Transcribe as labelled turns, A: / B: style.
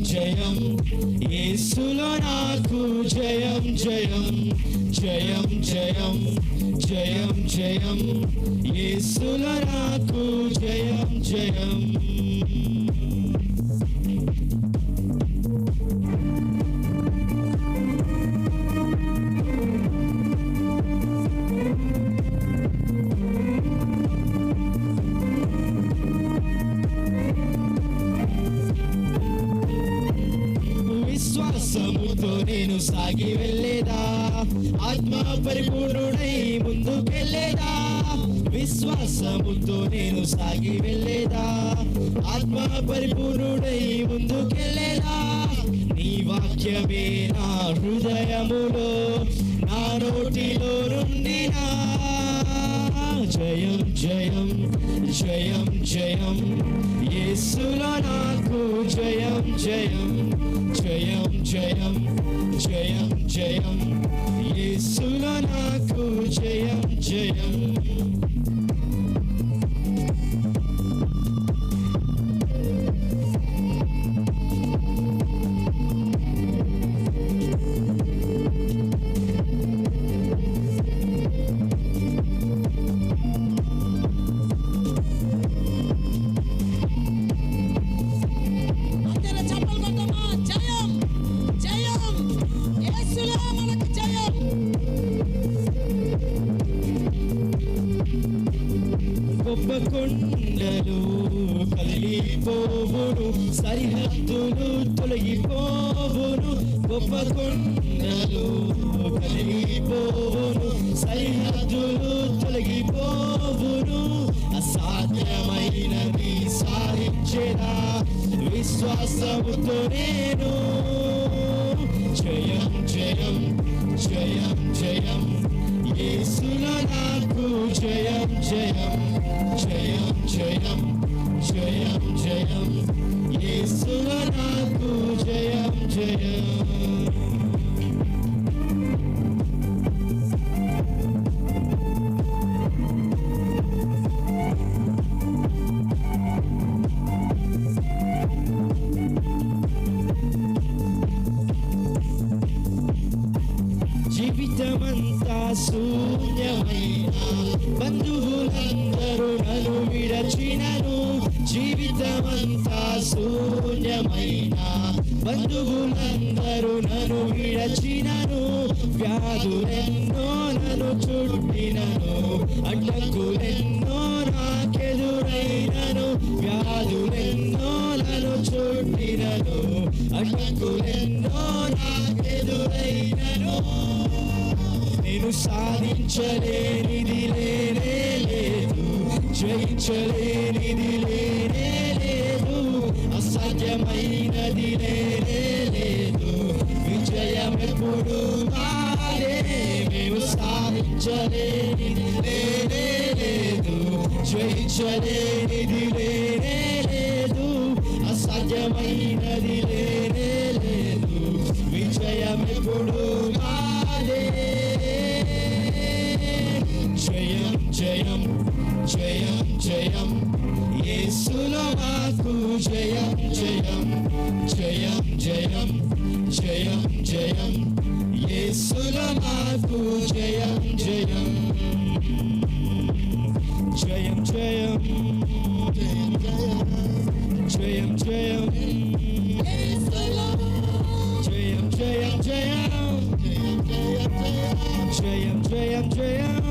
A: జయం యేసులో నాకు జయం జయం జయం జయం జయం జయం యేసులో నాకు జయం జయం విశ్వాసముతో నేను సాగి వెళ్ళేదా, ఆత్మ పరిపూర్ణుడై ముందుకెళ్ళేదా. విశ్వాసముతో నేను సాగి వెళ్ళేదా, ఆత్మ పరిపూర్ణుడై ముందుకెళ్ళేదా. నీ వాక్యమే నా హృదయములో, నా నోటిలో నుండినా. జయం జయం జయం జయం యేసులో నాకు జయం జయం జయం జయం జయం జయం యేసులో నాకు జయం జయం. గొప్ప కొండలు కదిలిపోవును, సరిహద్దులు తొలగిపోవును. గొప్ప కొండలు కదిలిపోవును, సరిహద్దులు తొలగిపోవును. అసాధ్యమైనది సాధించేదా విశ్వాసముతో నేను. జయం జయం జయం జయం యేసులో నాకు జయం జయం జయం జయం జయం జయం యేసులో నాకు జయం జయం. జీవితమంతా శూన్యమైన బంధువులందరూ నన్ను విడచినను. జీవితమంతా శూన్యమైన బంధువులందరూ నన్ను విడచినను. వ్యాధులెన్నో నన్ను చుట్టినను, అడ్డంకులెన్నో నాకెదురైనను. వ్యాధులెన్నో నన్ను చుట్టినను, అడ్డంకులెన్నో నాకెదురైనను. నేను సాధించలేనిది లేనే లేదు, జయించలేనిది లేనే లేదు, అసాధ్యమైనది లేనే లేదు. విజయం ఎప్పుడు నాదే. మేము సాధించలేనిది లేనే లేదు, జయించలేనిది లేనే లేదు, అసాధ్యమైనది లేనే లేదు. విజయం ఎప్పుడు నాదే. జయం జయం జయం జయం యేసులో నాకు జయం జయం జయం జయం జయం జయం యేసులో నాకు జయం జయం జయం జయం జయం జయం జయం జయం జయం జయం జయం జయం